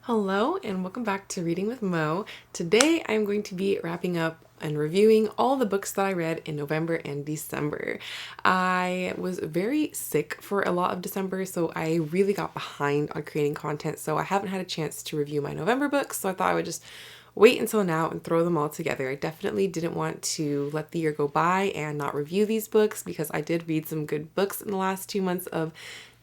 Hello and welcome back to Reading with Mo. Today I'm going to be wrapping up and reviewing all the books that I read in November and December. I was very sick for a lot of December, so I really got behind on creating content, so I haven't had a chance to review my November books, so I thought I would just wait until now and throw them all together. I definitely didn't want to let the year go by and not review these books because I did read some good books in the last 2 months of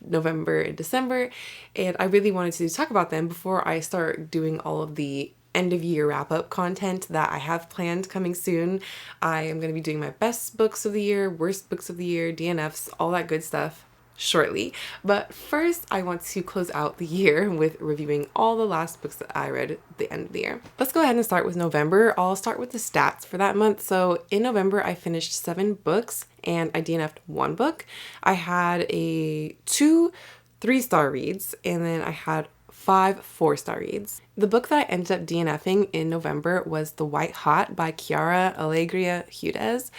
November and December, and I really wanted to talk about them before I start doing all of the end of year wrap up content that I have planned coming soon. I am going to be doing my best books of the year, worst books of the year, DNFs, all that good stuff shortly. But first, I want to close out the year with reviewing all the last books that I read at the end of the year. Let's go ahead and start with November. I'll start with the stats for that month. So in November, I finished 7 books and I DNF'd 1 book. I had two 3-star reads, and then I had 5 4-star reads. The book that I ended up DNFing in November was The White Hot by Chiara Alegria Hudes.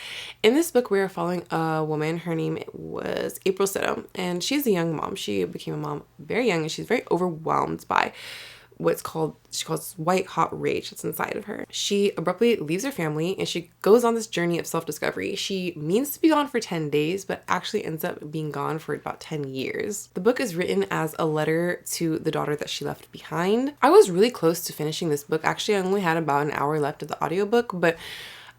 In this book, we are following a woman. Her name was April Sitto, and she's a young mom. She became a mom very young, and she's very overwhelmed by she calls white hot rage that's inside of her. She abruptly leaves her family and she goes on this journey of self-discovery. She means to be gone for 10 days, but actually ends up being gone for about 10 years. The book is written as a letter to the daughter that she left behind. I was really close to finishing this book. Actually, I only had about an hour left of the audiobook, but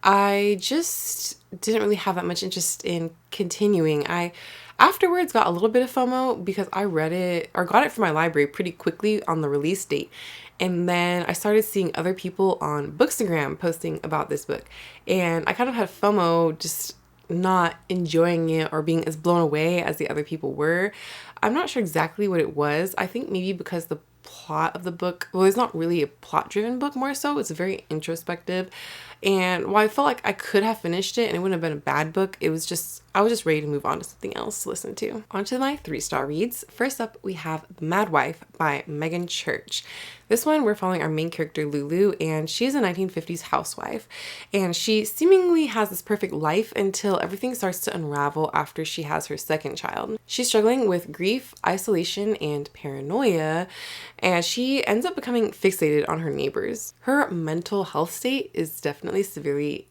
I just didn't really have that much interest in continuing. I afterwards got a little bit of FOMO because I read it or got it from my library pretty quickly on the release date. And then I started seeing other people on Bookstagram posting about this book. And I kind of had FOMO, just not enjoying it or being as blown away as the other people were. I'm not sure exactly what it was. I think maybe because the plot of the book, well, it's not really a plot-driven book, more so. It's very introspective. And while I felt like I could have finished it and it wouldn't have been a bad book, I was just ready to move on to something else to listen to. On to my 3-star reads. First up, we have The Mad Wife by Megan Church. This one, we're following our main character, Lulu, and she's a 1950s housewife. And she seemingly has this perfect life until everything starts to unravel after she has her second child. She's struggling with grief, isolation, and paranoia, and she ends up becoming fixated on her neighbors. Her mental health state is definitely severely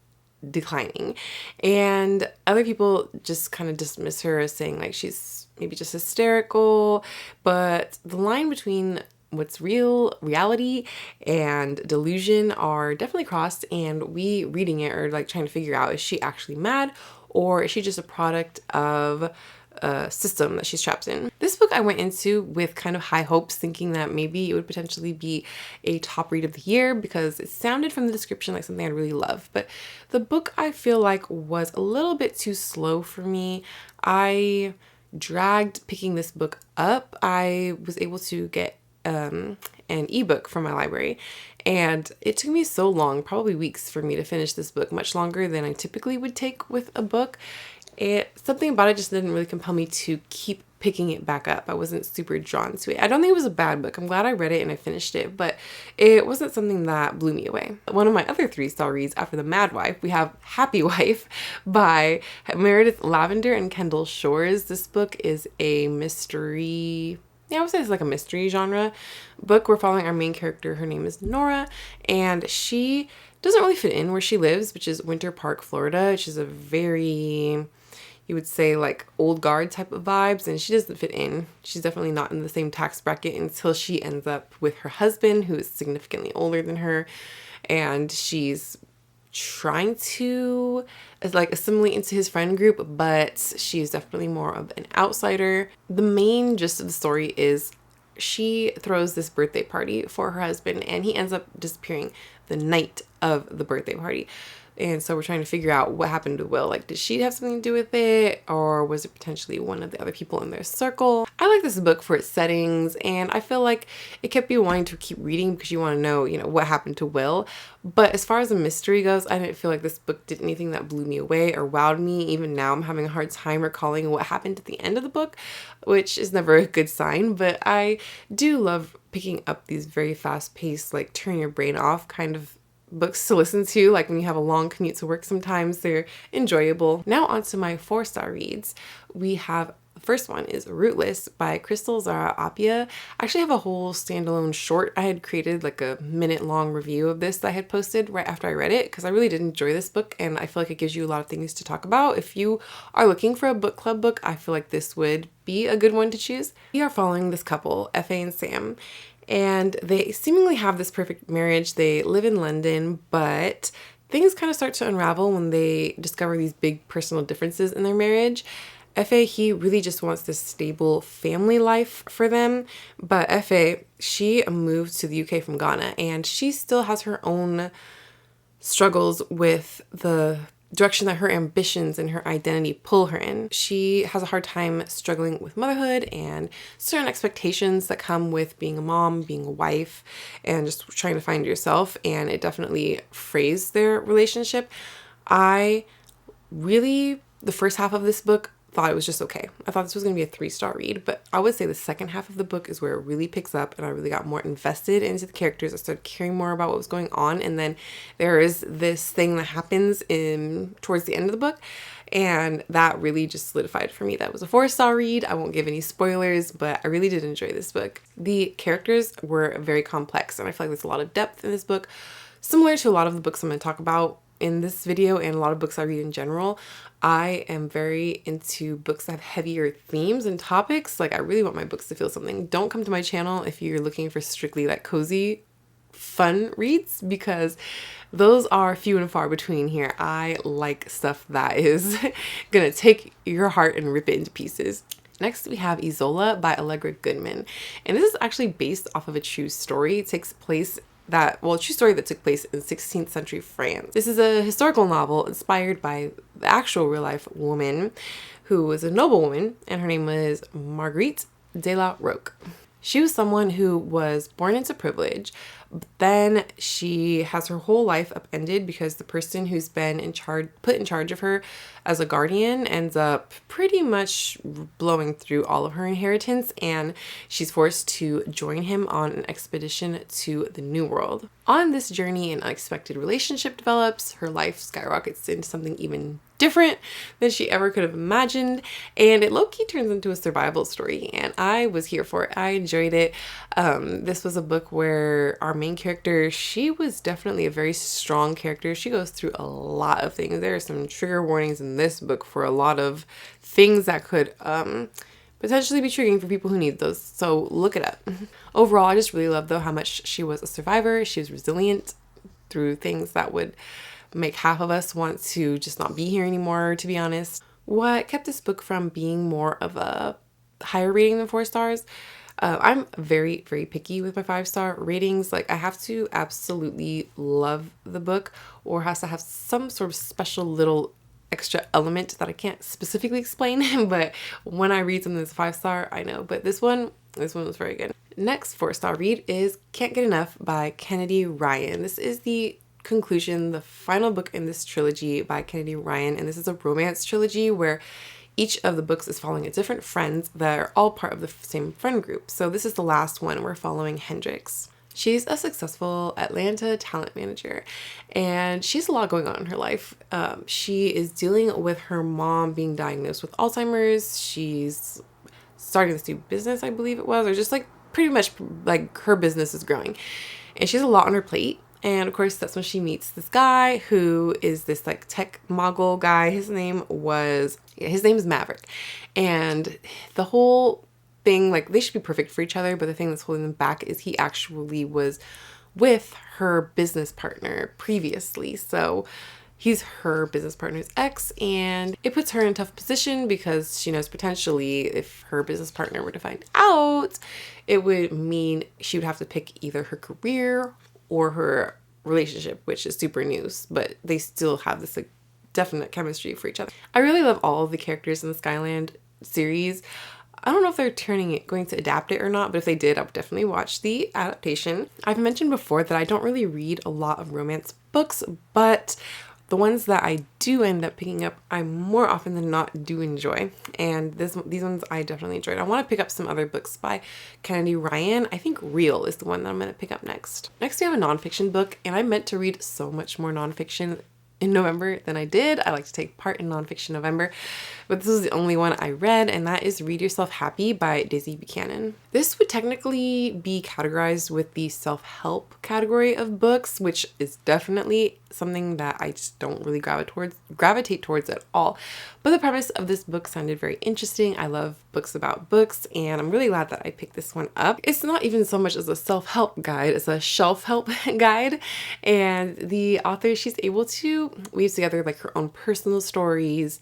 declining, and other people just kind of dismiss her as saying like she's maybe just hysterical, but the line between what's reality and delusion are definitely crossed, and we reading it are like trying to figure out, is she actually mad or is she just a product of a system that she's trapped in. This book I went into with kind of high hopes, thinking that maybe it would potentially be a top read of the year because it sounded from the description like something I'd really love. But the book I feel like was a little bit too slow for me. I dragged picking this book up. I was able to get an ebook from my library, and it took me so long, probably weeks, for me to finish this book, much longer than I typically would take with a book. Something about it just didn't really compel me to keep picking it back up. I wasn't super drawn to it. I don't think it was a bad book. I'm glad I read it and I finished it, but it wasn't something that blew me away. One of my other 3-star reads after The Mad Wife, we have Happy Wife by Meredith Lavender and Kendall Shores. This book is a mystery. Yeah, I would say it's like a mystery genre book. We're following our main character. Her name is Nora, and she doesn't really fit in where she lives, which is Winter Park, Florida, which is a very, you would say, like old guard type of vibes, and she doesn't fit in. She's definitely not in the same tax bracket until she ends up with her husband, who is significantly older than her, and she's trying to like assimilate into his friend group, but she's definitely more of an outsider. The main gist of the story is she throws this birthday party for her husband, and he ends up disappearing the night of the birthday party. And so we're trying to figure out what happened to Will. Like, did she have something to do with it? Or was it potentially one of the other people in their circle? I like this book for its settings, and I feel like it kept you wanting to keep reading because you want to know, what happened to Will. But as far as the mystery goes, I didn't feel like this book did anything that blew me away or wowed me. Even now, I'm having a hard time recalling what happened at the end of the book, which is never a good sign. But I do love picking up these very fast-paced, like turn your brain off kind of books to listen to, like when you have a long commute to work. Sometimes they're enjoyable. Now on to my 4-star reads. We have The first one is Rootless by Crystal Zara Apia. I actually have a whole standalone short. I had created like a minute-long review of this that I had posted right after I read it because I really did enjoy this book and I feel like it gives you a lot of things to talk about. If you are looking for a book club book, I feel like this would be a good one to choose. We are following this couple, Effie and Sam, and they seemingly have this perfect marriage. They live in London, but things kind of start to unravel when they discover these big personal differences in their marriage. Effie, he really just wants this stable family life for them, but Effie, she moved to the UK from Ghana and she still has her own struggles with the direction that her ambitions and her identity pull her in. She has a hard time struggling with motherhood and certain expectations that come with being a mom, being a wife, and just trying to find yourself, and it definitely frays their relationship. The first half of this book, thought it was just okay. I thought this was going to be a 3-star read, but I would say the second half of the book is where it really picks up and I really got more invested into the characters. I started caring more about what was going on, and then there is this thing that happens towards the end of the book, and that really just solidified for me that was a 4-star read. I won't give any spoilers, but I really did enjoy this book. The characters were very complex and I feel like there's a lot of depth in this book, similar to a lot of the books I'm going to talk about in this video and a lot of books I read in general. I am very into books that have heavier themes and topics. Like, I really want my books to feel something. Don't come to my channel if you're looking for strictly like cozy, fun reads, because those are few and far between here. I like stuff that is gonna take your heart and rip it into pieces. Next, we have Isola by Allegra Goodman. And this is actually based off of a true story. It takes place a true story that took place in 16th century France. This is a historical novel inspired by the actual real life woman who was a noblewoman, and her name was Marguerite de la Roque. She was someone who was born into privilege, but then she has her whole life upended because the person who's been put in charge of her as a guardian ends up pretty much blowing through all of her inheritance, and she's forced to join him on an expedition to the New World. On this journey, an unexpected relationship develops. Her life skyrockets into something even different than she ever could have imagined, and it low-key turns into a survival story, and I was here for it. I enjoyed it. This was a book where our main character, she was definitely a very strong character. She goes through a lot of things. There are some trigger warnings in this book for a lot of things that could potentially be triggering for people who need those, so look it up. Overall, I just really love though how much she was a survivor. She was resilient through things that would make half of us want to just not be here anymore, to be honest. What kept this book from being more of a higher rating than 4 stars? I'm very, very picky with my 5-star ratings. Like, I have to absolutely love the book or has to have some sort of special little extra element that I can't specifically explain, but when I read something that's 5-star, I know. But this one was very good. Next 4-star read is Can't Get Enough by Kennedy Ryan. This is the conclusion, the final book in this trilogy by Kennedy Ryan, and this is a romance trilogy where each of the books is following a different friends that are all part of the same friend group. So this is the last one. We're following Hendrix. She's a successful Atlanta talent manager, and she has a lot going on in her life. She is dealing with her mom being diagnosed with Alzheimer's. She's starting this new business, I believe it was, or just like pretty much like her business is growing, and she has a lot on her plate. And of course, that's when she meets this guy who is this like tech mogul guy. His name is Maverick. And the whole thing, like, they should be perfect for each other, but the thing that's holding them back is he actually was with her business partner previously. So he's her business partner's ex, and it puts her in a tough position because she knows potentially if her business partner were to find out, it would mean she would have to pick either her career or her relationship, which is super new, but they still have this like definite chemistry for each other. I really love all of the characters in the Skyland series. I don't know if they're going to adapt it or not, but if they did, I would definitely watch the adaptation. I've mentioned before that I don't really read a lot of romance books, but the ones that I do end up picking up, I more often than not do enjoy. And these ones I definitely enjoyed. I want to pick up some other books by Kennedy Ryan. I think Real is the one that I'm going to pick up next. Next, we have a nonfiction book, and I meant to read so much more nonfiction in November than I did. I like to take part in Nonfiction November, but this was the only one I read, and that is Read Yourself Happy by Daisy Buchanan. This would technically be categorized with the self-help category of books, which is definitely something that I just don't really gravitate towards at all. But the premise of this book sounded very interesting. I love books about books, and I'm really glad that I picked this one up. It's not even so much as a self-help guide, it's a shelf-help guide. And the author, she's able to weave together like her own personal stories,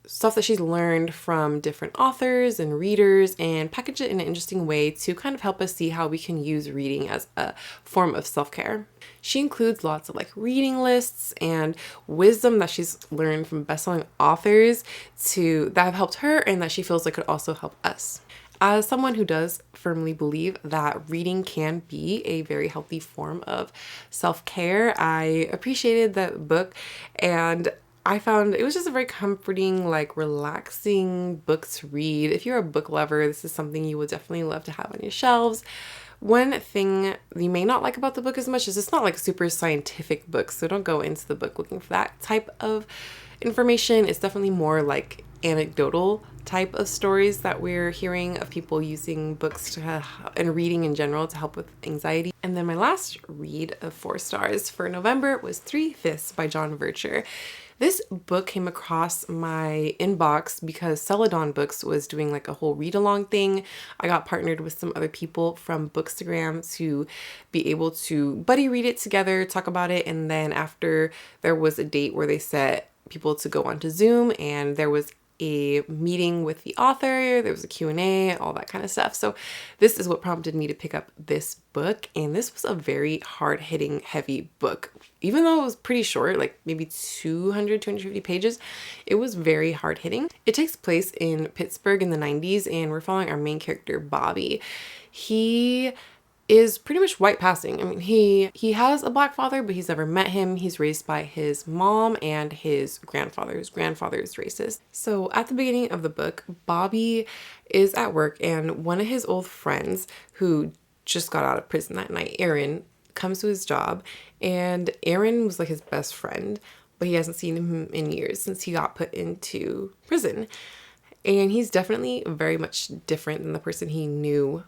stuff that she's learned from different authors and readers, and package it in an interesting way to kind of help us see how we can use reading as a form of self-care. She includes lots of like reading lists and wisdom that she's learned from best-selling authors that have helped her and that she feels like could also help us. As someone who does firmly believe that reading can be a very healthy form of self-care, I appreciated that book, and I found it was just a very comforting, like relaxing book to read. If you're a book lover, this is something you would definitely love to have on your shelves. One thing you may not like about the book as much is it's not like a super scientific book, so don't go into the book looking for that type of information. It's definitely more like anecdotal type of stories that we're hearing of people using books and reading in general to help with anxiety. And then my last read of 4 stars for November was 3/5 by John Vircher. This book came across my inbox because Celadon Books was doing like a whole read-along thing. I got partnered with some other people from Bookstagram to be able to buddy read it together, talk about it, and then after there was a date where they set people to go onto Zoom, and there was a meeting with the author, there was a Q&A, all that kind of stuff. So this is what prompted me to pick up this book, and this was a very hard-hitting, heavy book. Even though it was pretty short, like maybe 250 pages, it was very hard-hitting. It takes place in Pittsburgh in the 90s, and we're following our main character, Bobby. He is pretty much white passing. I mean, he has a black father, but he's never met him. He's raised by his mom and his grandfather. His grandfather is racist. So at the beginning of the book, Bobby is at work, and one of his old friends who just got out of prison that night, Aaron, comes to his job, and Aaron was like his best friend, but he hasn't seen him in years since he got put into prison. And he's definitely very much different than the person he knew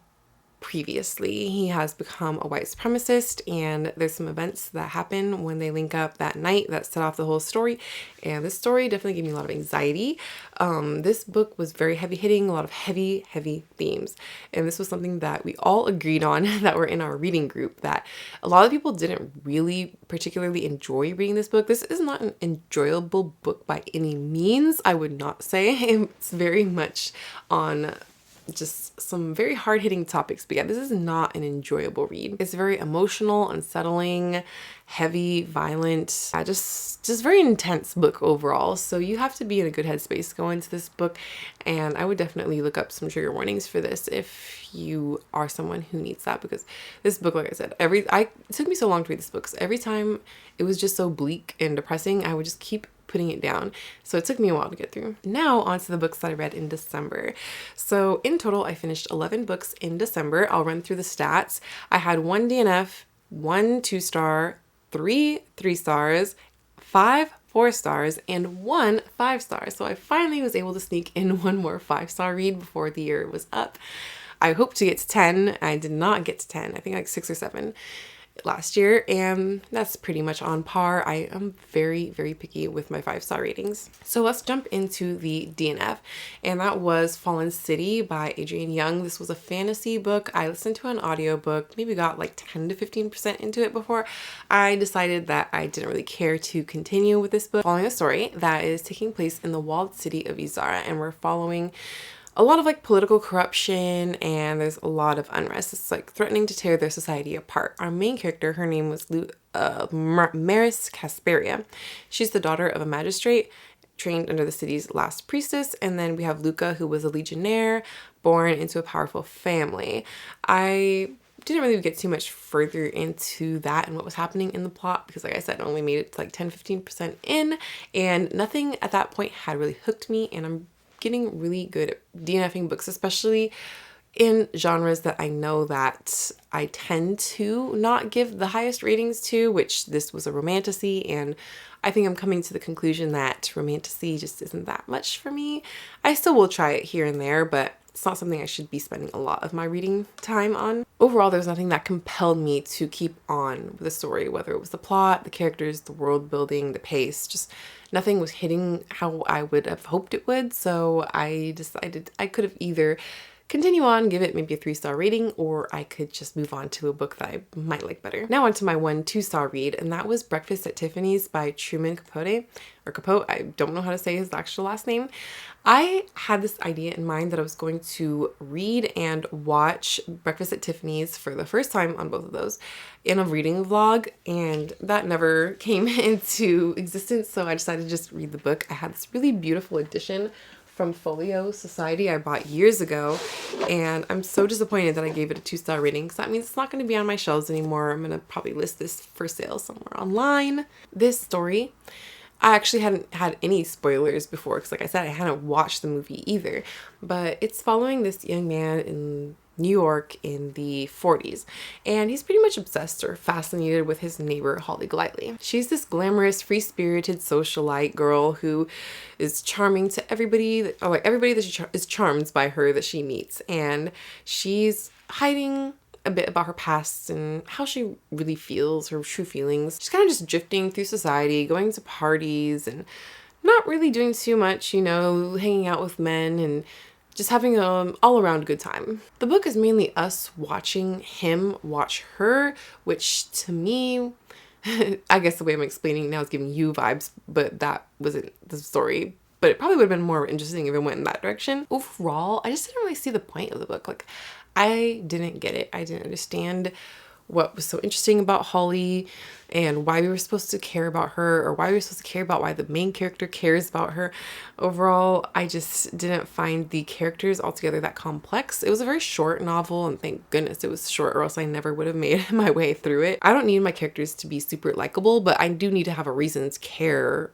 previously. He has become a white supremacist, and there's some events that happen when they link up that night that set off the whole story, and this story definitely gave me a lot of anxiety. This book was very heavy hitting, a lot of heavy themes, and this was something that we all agreed on that were in our reading group, that a lot of people didn't really particularly enjoy reading this book. This is not an enjoyable book by any means, I would not say. It's very much on just some very hard-hitting topics, but yeah, this is not an enjoyable read. It's very emotional, unsettling, heavy, violent, just very intense book overall. So you have to be in a good headspace going into this book, and I would definitely look up some trigger warnings for this if you are someone who needs that, because this book, like I said, it took me so long to read this book, so every time it was just so bleak and depressing, I would just keep putting it down. So it took me a while to get through. Now on to the books that I read in December. So in total, I finished 11 books in December. I'll run through the stats. I had 1 DNF, 1 2-star, 3 3-stars, 5 4-stars, and 1 5-star. So I finally was able to sneak in 1 more 5-star read before the year was up. I hoped to get to 10. I did not get to 10. I think like 6 or 7 last year, and that's pretty much on par. I am very picky with my 5-star ratings. So let's jump into the DNF, and that was Fallen City by Adrienne Young. This was a fantasy book. I listened to an audiobook, maybe got like 10 to 15% into it before I decided that I didn't really care to continue with this book. Following a story that is taking place in the walled city of Izara, and we're following a lot of like political corruption, and there's a lot of unrest. It's like threatening to tear their society apart. Our main character, her name was Maris Casperia. She's the daughter of a magistrate trained under the city's last priestess. And then we have Luca, who was a legionnaire born into a powerful family. I didn't really get too much further into that and what was happening in the plot because, like I said, I only made it to like 10-15% in, and nothing at that point had really hooked me, and I'm getting really good at DNFing books, especially in genres that I know that I tend to not give the highest ratings to, which this was a romantasy, and I think I'm coming to the conclusion that romantasy just isn't that much for me. I still will try it here and there, but it's not something I should be spending a lot of my reading time on. Overall, there's nothing that compelled me to keep on with the story, whether it was the plot, the characters, the world building, the pace, just nothing was hitting how I would have hoped it would. So I decided I could have either continue on, give it maybe a 3-star rating, or I could just move on to a book that I might like better. Now on to my 2-star read, and that was Breakfast at Tiffany's by Truman Capote, or Capote, I don't know how to say his actual last name. I had this idea in mind that I was going to read and watch Breakfast at Tiffany's for the first time on both of those in a reading vlog, and that never came into existence, so I decided to just read the book. I had this really beautiful edition from Folio Society I bought years ago, and I'm so disappointed that I gave it a 2-star rating because that means it's not going to be on my shelves anymore. I'm going to probably list this for sale somewhere online. This story, I actually hadn't had any spoilers before because, like I said, I hadn't watched the movie either, but it's following this young man in New York in the 40s, and he's pretty much obsessed or fascinated with his neighbor Holly Golightly. She's this glamorous, free-spirited socialite girl who is charming to everybody that she is charmed by her that she meets, and she's hiding a bit about her past and how she really feels, her true feelings. She's kind of just drifting through society, going to parties and not really doing too much, you know, hanging out with men and just having an all-around good time. The book is mainly us watching him watch her, which to me, I guess the way I'm explaining now is giving you vibes, but that wasn't the story. But it probably would have been more interesting if it went in that direction. Overall, I just didn't really see the point of the book. Like, I didn't get it. I didn't understand what was so interesting about Holly and why we were supposed to care about her, or why we were supposed to care about why the main character cares about her. Overall, I just didn't find the characters altogether that complex. It was a very short novel, and thank goodness it was short, or else I never would have made my way through it. I don't need my characters to be super likable, but I do need to have a reason to care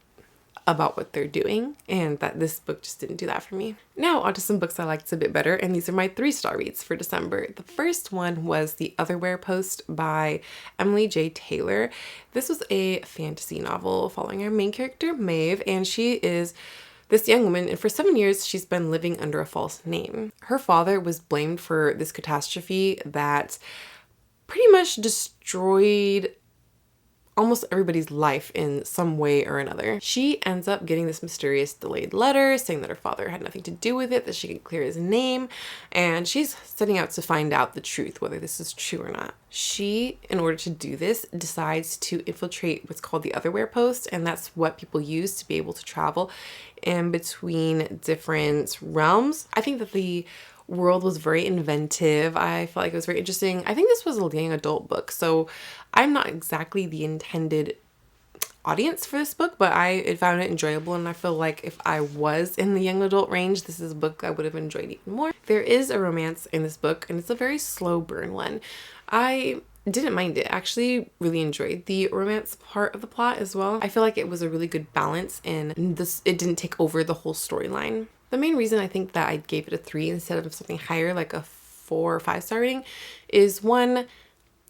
about what they're doing, and that this book just didn't do that for me. Now onto some books I liked a bit better, and these are my 3-star reads for December. The first one was The Otherwhere Post by Emily J. Taylor. This was a fantasy novel following our main character, Maeve, and she is this young woman, and for 7 years she's been living under a false name. Her father was blamed for this catastrophe that pretty much destroyed almost everybody's life in some way or another. She ends up getting this mysterious delayed letter saying that her father had nothing to do with it, that she could clear his name, and she's setting out to find out the truth, whether this is true or not. She, in order to do this, decides to infiltrate what's called the Otherwhere Post, and that's what people use to be able to travel in between different realms. I think that the world was very inventive. I felt like it was very interesting. I think this was a young adult book, so I'm not exactly the intended audience for this book, but I found it enjoyable, and I feel like if I was in the young adult range, this is a book I would have enjoyed even more. There is a romance in this book, and it's a very slow burn one. I didn't mind it. I actually really enjoyed the romance part of the plot as well. I feel like it was a really good balance, and it didn't take over the whole storyline. The main reason I think that I gave it a 3 instead of something higher, like a 4 or 5-star rating, is 1,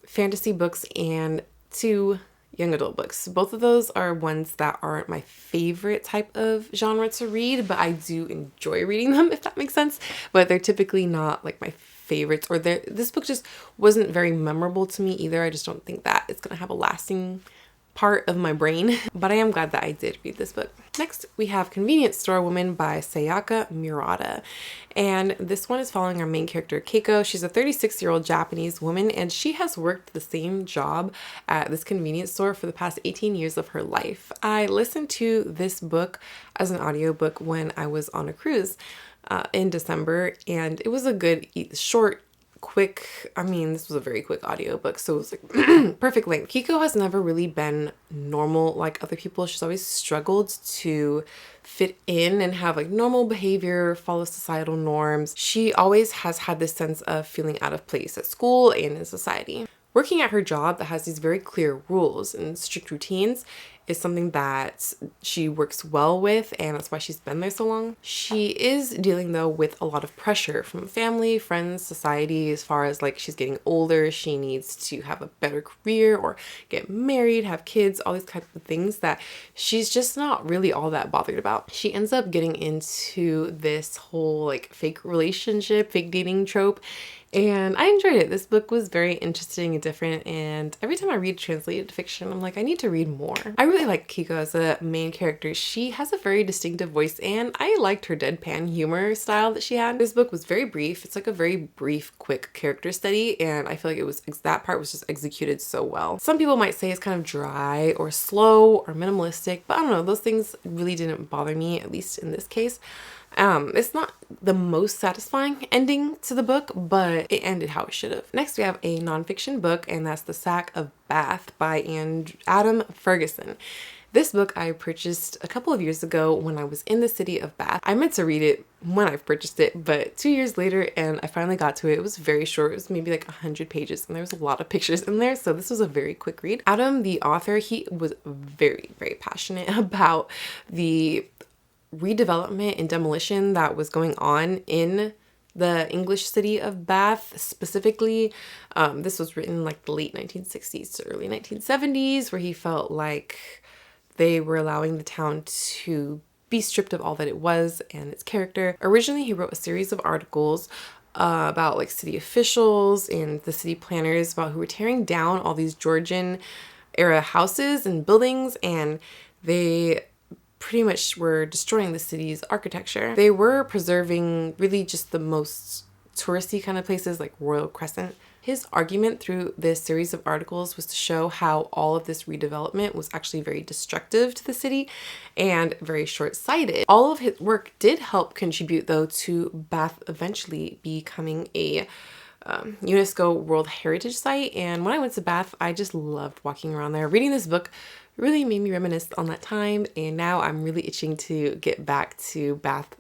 fantasy books, and 2, young adult books. Both of those are ones that aren't my favorite type of genre to read, but I do enjoy reading them, if that makes sense. But they're typically not like my favorites, or this book just wasn't very memorable to me either. I just don't think that it's gonna have a lasting part of my brain, but I am glad that I did read this book. Next, we have Convenience Store Woman by Sayaka Murata, and this one is following our main character, Keiko. She's a 36-year-old Japanese woman, and she has worked the same job at this convenience store for the past 18 years of her life. I listened to this book as an audiobook when I was on a cruise in December, and it was a good, short, quick, this was a very quick audiobook, so it was like perfect length. Kiko has never really been normal like other people. She's always struggled to fit in and have like normal behavior, follow societal norms. She always has had this sense of feeling out of place at school and in society. working at her job that has these very clear rules and strict routines is something that she works well with, and that's why she's been there so long. She is dealing though with a lot of pressure from family, friends, society, as far as like she's getting older, she needs to have a better career or get married, have kids, all these kinds of things that she's just not really all that bothered about. She ends up getting into this whole like fake relationship, fake dating trope, and I enjoyed it. This book was very interesting and different, and every time I read translated fiction, I'm like, I need to read more. I really like Kiko as a main character. She has a very distinctive voice, and I liked her deadpan humor style that she had. This book was very brief. It's like a very brief, quick character study, and I feel like that part was just executed so well. Some people might say it's kind of dry or slow or minimalistic, but I don't know, those things really didn't bother me, at least in this case. It's not the most satisfying ending to the book, but it ended how it should have. Next, we have a nonfiction book, and that's The Sack of Bath by Adam Ferguson. This book I purchased a couple of years ago when I was in the city of Bath. I meant to read it when I purchased it, but 2 years later, and I finally got to it. It was very short. It was maybe like 100 pages, and there was a lot of pictures in there, so this was a very quick read. Adam, the author, he was very, very passionate about the redevelopment and demolition that was going on in the English city of Bath specifically. This was written like the late 1960s to early 1970s, where he felt like they were allowing the town to be stripped of all that it was and its character. Originally, he wrote a series of articles about like city officials and the city planners about who were tearing down all these Georgian era houses and buildings, and they pretty much were destroying the city's architecture. They were preserving really just the most touristy kind of places like Royal Crescent. His argument through this series of articles was to show how all of this redevelopment was actually very destructive to the city and very short-sighted. All of his work did help contribute though to Bath eventually becoming a UNESCO World Heritage Site, and when I went to Bath, I just loved walking around there. Reading this book really made me reminisce on that time, and now I'm really itching to get back to Bath.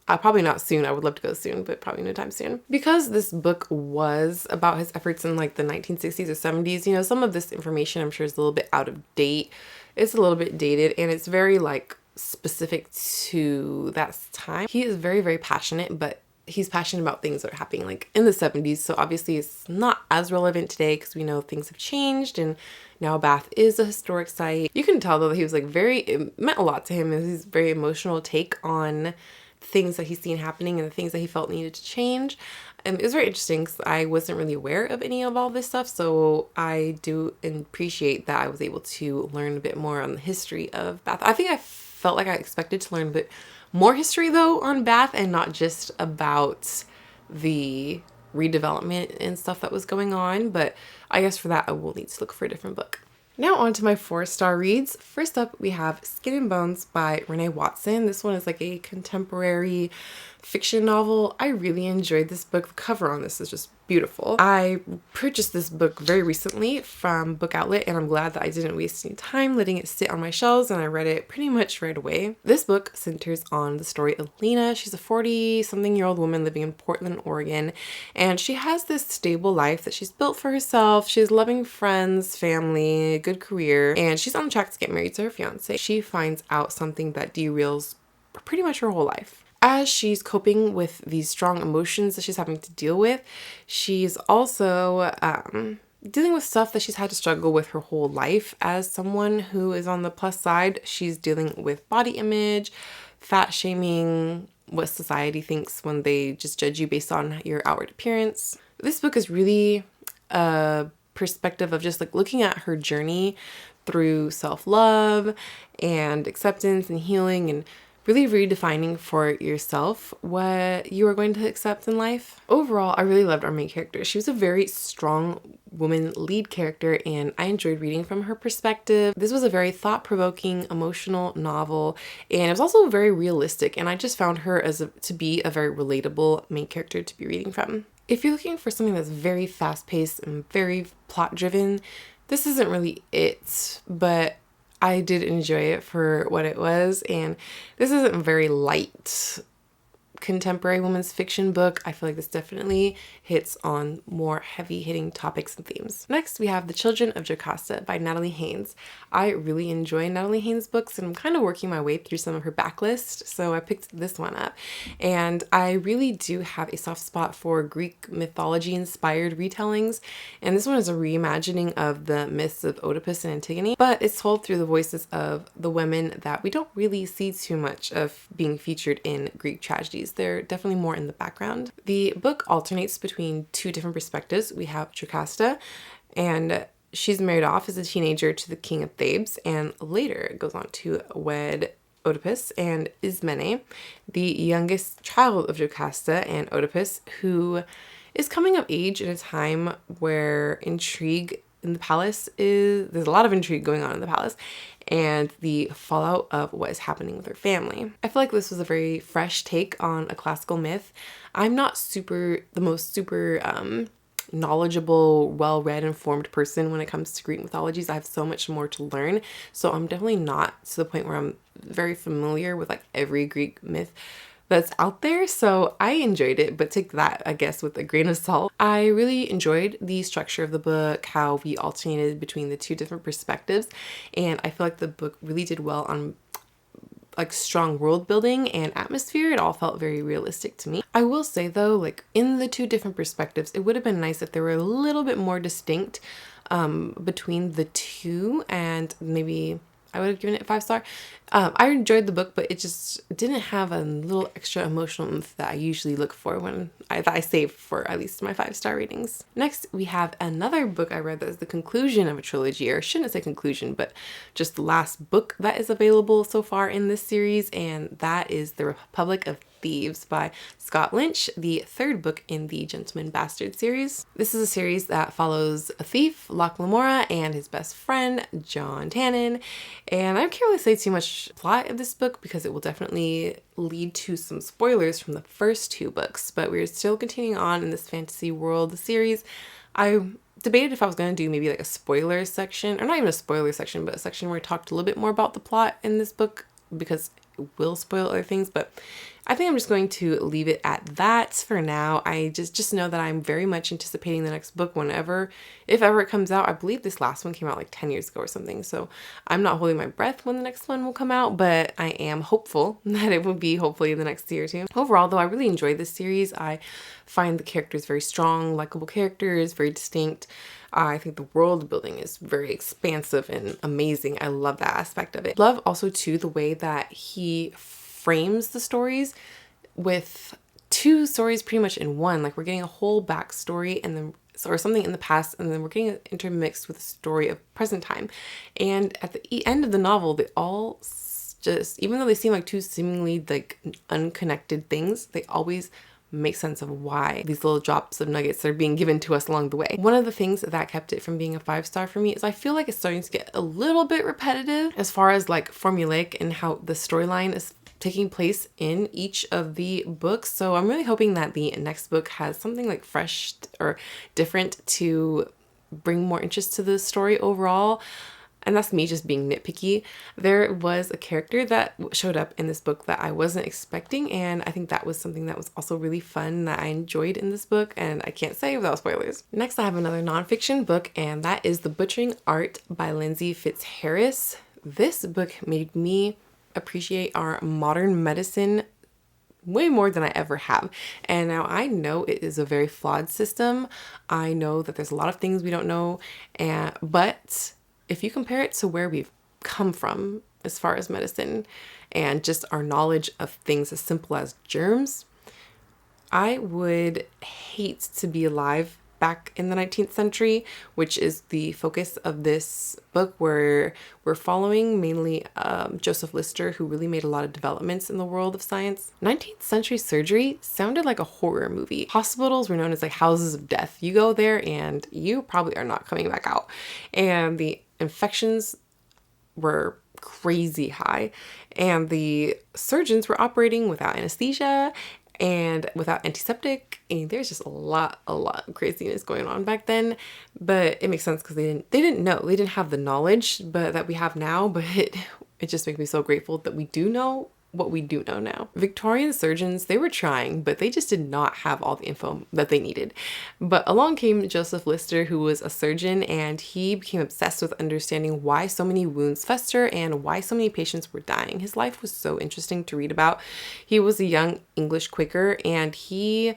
Probably not soon. I would love to go soon, but probably no time soon. Because this book was about his efforts in like the 1960s or 70s, you know, some of this information I'm sure is a little bit out of date. It's a little bit dated, and it's very like specific to that time. He is very, very passionate, but he's passionate about things that are happening like in the 70s. So obviously it's not as relevant today because we know things have changed, and now Bath is a historic site. You can tell though that he was like it meant a lot to him. It was his very emotional take on things that he's seen happening and the things that he felt needed to change. And it was very interesting because I wasn't really aware of any of all this stuff. So I do appreciate that I was able to learn a bit more on the history of Bath. I think I felt like I expected to learn a bit more history though on Bath, and not just about the redevelopment and stuff that was going on. But I guess for that I will need to look for a different book. Now on to my 4-star reads. First up, we have Skin and Bones by Renee Watson. This one is like a contemporary fiction novel. I really enjoyed this book. The cover on this is just beautiful. I purchased this book very recently from Book Outlet, and I'm glad that I didn't waste any time letting it sit on my shelves, and I read it pretty much right away. This book centers on the story of Lena. She's a 40-something-year-old woman living in Portland, Oregon, and she has this stable life that she's built for herself. She has loving friends, family, a good career, and she's on track to get married to her fiance. She finds out something that derails pretty much her whole life. As she's coping with these strong emotions that she's having to deal with, she's also dealing with stuff that she's had to struggle with her whole life. As someone who is on the plus side, she's dealing with body image, fat shaming, what society thinks when they just judge you based on your outward appearance. This book is really a perspective of just like looking at her journey through self-love and acceptance and healing, and really redefining for yourself what you are going to accept in life. Overall, I really loved our main character. She was a very strong woman lead character, and I enjoyed reading from her perspective. This was a very thought-provoking, emotional novel, and it was also very realistic, and I just found her to be a very relatable main character to be reading from. If you're looking for something that's very fast-paced and very plot-driven, this isn't really it, but I did enjoy it for what it was, and this isn't very light contemporary women's fiction book, I feel like this definitely hits on more heavy-hitting topics and themes. Next, we have The Children of Jocasta by Natalie Haynes. I really enjoy Natalie Haynes' books, and I'm kind of working my way through some of her backlist, so I picked this one up. And I really do have a soft spot for Greek mythology-inspired retellings, and this one is a reimagining of the myths of Oedipus and Antigone, but it's told through the voices of the women that we don't really see too much of being featured in Greek tragedies. They're definitely more in the background. The book alternates between two different perspectives. We have Jocasta, and she's married off as a teenager to the king of Thebes, and later goes on to wed Oedipus and Ismene, the youngest child of Jocasta and Oedipus, who is coming of age in a time where intrigue in the palace there's a lot of intrigue going on in the palace, and the fallout of what is happening with her family. I feel like this was a very fresh take on a classical myth. I'm not the most super knowledgeable, well-read, informed person when it comes to Greek mythologies. I have so much more to learn, so I'm definitely not to the point where I'm very familiar with like every Greek myth that's out there, so I enjoyed it, but take that, I guess, with a grain of salt. I really enjoyed the structure of the book, how we alternated between the two different perspectives, and I feel like the book really did well on like strong world building and atmosphere. It all felt very realistic to me. I will say though, like in the two different perspectives, it would have been nice if they were a little bit more distinct between the two, and maybe I would have given it a 5-star. I enjoyed the book, but it just didn't have a little extra emotional oomph that I usually look for when I save for at least my 5-star ratings. Next, we have another book I read that is the conclusion of a trilogy, or I shouldn't say conclusion, but just the last book that is available so far in this series, and that is The Republic of Thieves by Scott Lynch, the third book in the Gentleman Bastard series. This is a series that follows a thief, Locke Lamora, and his best friend, John Tannen. And I can't really say too much plot of this book because it will definitely lead to some spoilers from the first two books, but we're still continuing on in this fantasy world series. I debated if I was going to do maybe like a spoiler section, or not even a spoiler section, but a section where I talked a little bit more about the plot in this book, because it will spoil other things, but I think I'm just going to leave it at that for now. I just know that I'm very much anticipating the next book if ever it comes out. I believe this last one came out like 10 years ago or something, so I'm not holding my breath when the next one will come out, but I am hopeful that it will be hopefully in the next year or two. Overall though, I really enjoyed this series. I find the characters very strong, likable characters, very distinct. I think the world building is very expansive and amazing. I love that aspect of it. Love also too the way that he frames the stories with two stories pretty much in one. Like we're getting a whole backstory and then or something in the past, and then we're getting it intermixed with a story of present time. And at the end of the novel, they all just, even though they seem like two seemingly like unconnected things, they always make sense of why these little drops of nuggets are being given to us along the way. One of the things that kept it from being a 5-star for me is I feel like it's starting to get a little bit repetitive as far as like formulaic and how the storyline is taking place in each of the books. So I'm really hoping that the next book has something like fresh or different to bring more interest to the story overall. And that's me just being nitpicky. There was a character that showed up in this book that I wasn't expecting, and I think that was something that was also really fun that I enjoyed in this book, and I can't say without spoilers. Next, I have another nonfiction book, and that is The Butchering Art by Lindsay Fitzharris. This book made me appreciate our modern medicine way more than I ever have. And now I know it is a very flawed system. I know that there's a lot of things we don't know, but if you compare it to where we've come from as far as medicine and just our knowledge of things as simple as germs, I would hate to be alive back in the 19th century, which is the focus of this book, where we're following mainly Joseph Lister, who really made a lot of developments in the world of science. 19th century surgery sounded like a horror movie. Hospitals were known as like houses of death. You go there and you probably are not coming back out. And the infections were crazy high, and the surgeons were operating without anesthesia and without antiseptic, and there's just a lot of craziness going on back then. But it makes sense because they didn't have the knowledge but that we have now, but it just makes me so grateful that we do know what we do know now. Victorian surgeons, they were trying, but they just did not have all the info that they needed. But along came Joseph Lister, who was a surgeon, and he became obsessed with understanding why so many wounds fester and why so many patients were dying. His life was so interesting to read about. He was a young English Quaker, and he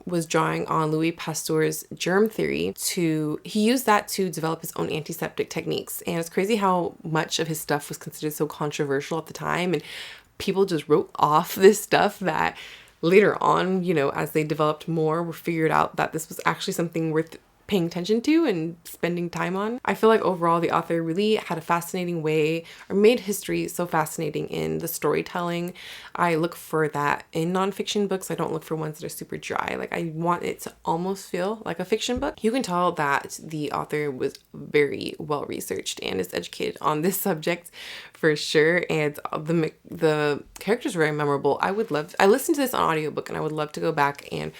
was drawing on Louis Pasteur's germ theory he used that to develop his own antiseptic techniques. And it's crazy how much of his stuff was considered so controversial at the time, and people just wrote off this stuff that later on, you know, as they developed more, were figured out that this was actually something worth paying attention to and spending time on. I feel like overall the author really had a fascinating way, or made history so fascinating in the storytelling. I look for that in nonfiction books. I don't look for ones that are super dry. Like, I want it to almost feel like a fiction book. You can tell that the author was very well researched and is educated on this subject for sure. And the characters are very memorable. I listened to this on audiobook, and I would love to go back and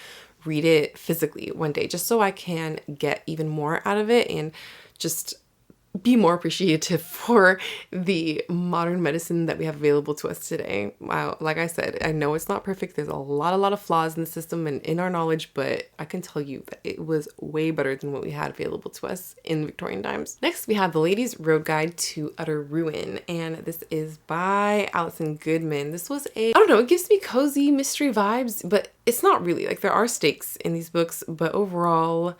read it physically one day, just so I can get even more out of it and just be more appreciative for the modern medicine that we have available to us today. Wow, like I said, I know it's not perfect. There's a lot of flaws in the system and in our knowledge, but I can tell you that it was way better than what we had available to us in Victorian times. Next, we have The Lady's Road Guide to Utter Ruin, and this is by Alison Goodman. This was I don't know, it gives me cozy mystery vibes, but it's not really. Like, there are stakes in these books, but overall,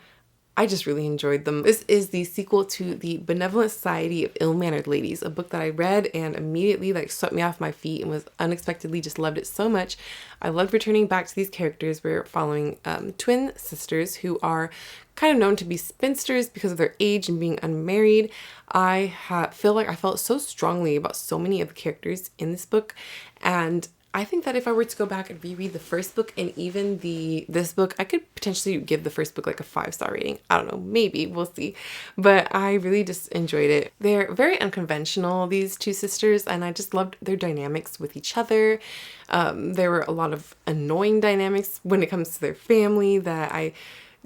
I just really enjoyed them. This is the sequel to The Benevolent Society of Ill-Mannered Ladies, a book that I read and immediately swept me off my feet and was unexpectedly just loved it so much. I loved returning back to these characters. We're following twin sisters who are kind of known to be spinsters because of their age and being unmarried. I feel like I felt so strongly about so many of the characters in this book, and I think that if I were to go back and reread the first book and even this book, I could potentially give the first book like a 5-star rating. I don't know, maybe, we'll see. But I really just enjoyed it. They're very unconventional, these two sisters, and I just loved their dynamics with each other. There were a lot of annoying dynamics when it comes to their family that I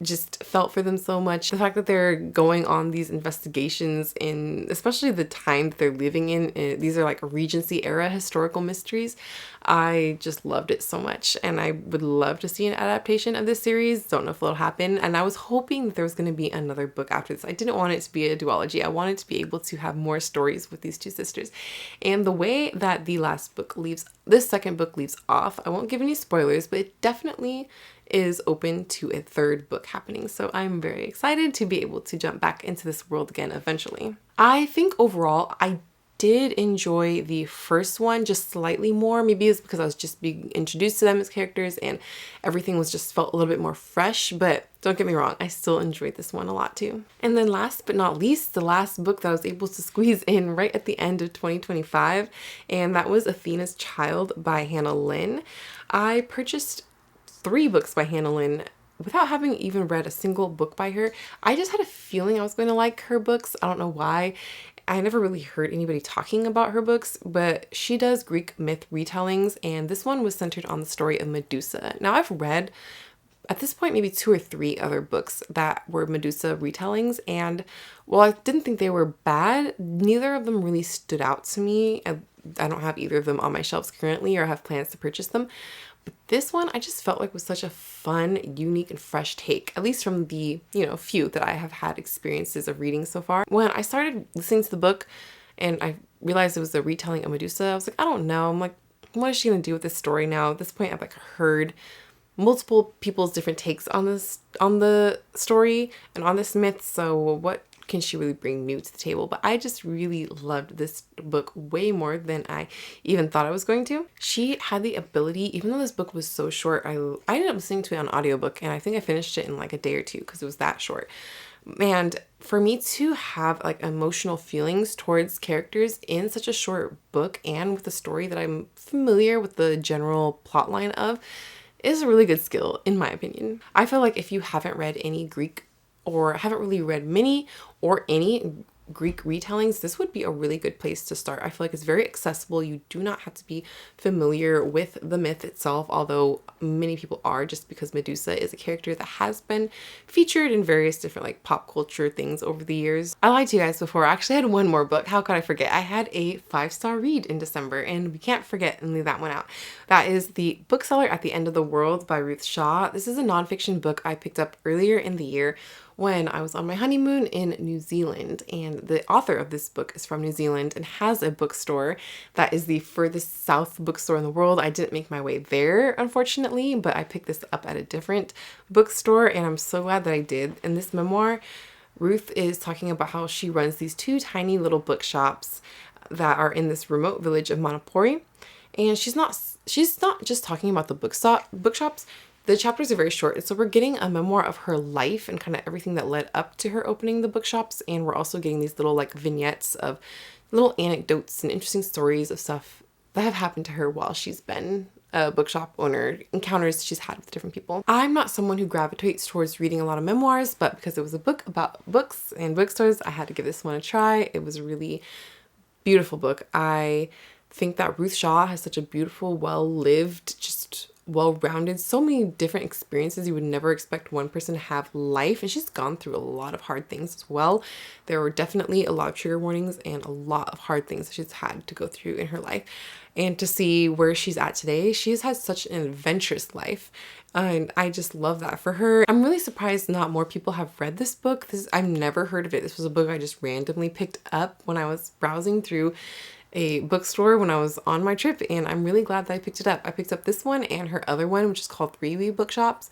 just felt for them so much. The fact that they're going on these investigations in, especially the time that they're living in, these are like Regency era historical mysteries. I just loved it so much, and I would love to see an adaptation of this series. Don't know if it'll happen, and I was hoping that there was going to be another book after this. I didn't want it to be a duology. I wanted to be able to have more stories with these two sisters, and the way that this second book leaves off, I won't give any spoilers, but it definitely is open to a third book happening. So I'm very excited to be able to jump back into this world again eventually. I think overall I did enjoy the first one just slightly more. Maybe it's because I was just being introduced to them as characters and everything was just felt a little bit more fresh, but don't get me wrong, I still enjoyed this one a lot too. And then last but not least, the last book that I was able to squeeze in right at the end of 2025, and that was Athena's Child by Hannah Lynn. I purchased 3 books by Hannah Lynn without having even read a single book by her. I just had a feeling I was going to like her books. I don't know why. I never really heard anybody talking about her books, but she does Greek myth retellings, and this one was centered on the story of Medusa. Now, I've read, at this point, maybe 2 or 3 other books that were Medusa retellings, and while I didn't think they were bad, neither of them really stood out to me. I don't have either of them on my shelves currently or have plans to purchase them. But this one I just felt like was such a fun, unique, and fresh take, at least from the, few that I have had experiences of reading so far. When I started listening to the book and I realized it was a retelling of Medusa, I was like, I don't know. I'm like, what is she going to do with this story now? At this point, I've heard multiple people's different takes on the story and on this myth. So what can she really bring new to the table? But I just really loved this book way more than I even thought I was going to. She had the ability, even though this book was so short, I ended up listening to it on audiobook, and I think I finished it in like a day or two because it was that short. And for me to have like emotional feelings towards characters in such a short book and with a story that I'm familiar with the general plot line of is a really good skill, in my opinion. I feel like if you haven't read any Greek or haven't really read many or any Greek retellings, this would be a really good place to start. I feel like it's very accessible. You do not have to be familiar with the myth itself, although many people are, just because Medusa is a character that has been featured in various different like pop culture things over the years. I lied to you guys before. I actually had one more book. How could I forget? I had a 5-star read in December, and we can't forget and leave that one out. That is The Bookseller at the End of the World by Ruth Shaw. This is a nonfiction book I picked up earlier in the year when I was on my honeymoon in New Zealand, and the author of this book is from New Zealand and has a bookstore that is the furthest south bookstore in the world. I didn't make my way there, unfortunately, but I picked this up at a different bookstore, and I'm so glad that I did. In this memoir, Ruth is talking about how she runs these 2 tiny little bookshops that are in this remote village of Manapuri, and she's not just talking about the bookshops. The chapters are very short, and so we're getting a memoir of her life and kind of everything that led up to her opening the bookshops, and we're also getting these little like vignettes of little anecdotes and interesting stories of stuff that have happened to her while she's been a bookshop owner, encounters she's had with different people. I'm not someone who gravitates towards reading a lot of memoirs, but because it was a book about books and bookstores, I had to give this one a try. It was a really beautiful book. I think that Ruth Shaw has such a beautiful, well-lived, just well-rounded, so many different experiences you would never expect one person to have life, and she's gone through a lot of hard things as well. There were definitely a lot of trigger warnings and a lot of hard things that she's had to go through in her life, and to see where she's at today, she has had such an adventurous life, and I just love that for her. I'm really surprised not more people have read this book. I've never heard of it. This was a book I just randomly picked up when I was browsing through a bookstore when I was on my trip, and I'm really glad that I picked it up. I picked up this one and her other one, which is called 3 Bookshops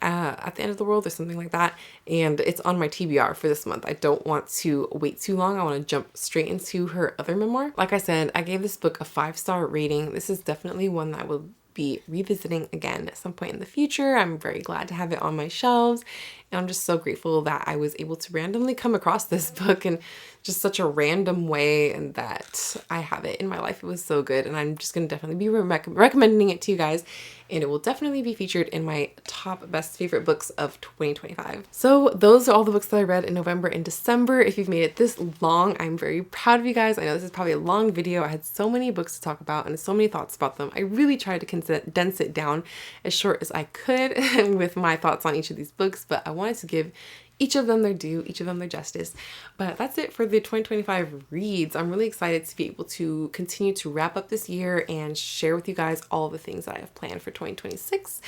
at the End of the World or something like that, and it's on my TBR for this month. I don't want to wait too long. I want to jump straight into her other memoir. Like I said, I gave this book a 5-star rating. This is definitely one that I will be revisiting again at some point in the future. I'm very glad to have it on my shelves, and I'm just so grateful that I was able to randomly come across this book in just such a random way, and that I have it in my life. It was so good, and I'm just going to definitely be recommending it to you guys, and it will definitely be featured in my top best favorite books of 2025. So those are all the books that I read in November and December. If you've made it this long, I'm very proud of you guys. I know this is probably a long video. I had so many books to talk about and so many thoughts about them. I really tried to condense it down as short as I could with my thoughts on each of these books, but I wanted to give each of them their due, each of them their justice. But that's it for the 2025 reads. I'm really excited to be able to continue to wrap up this year and share with you guys all the things that I have planned for 2026.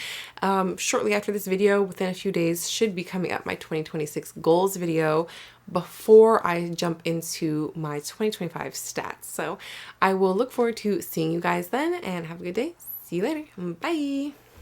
Shortly after this video, within a few days, should be coming up my 2026 goals video before I jump into my 2025 stats. So I will look forward to seeing you guys then, and have a good day. See you later. Bye.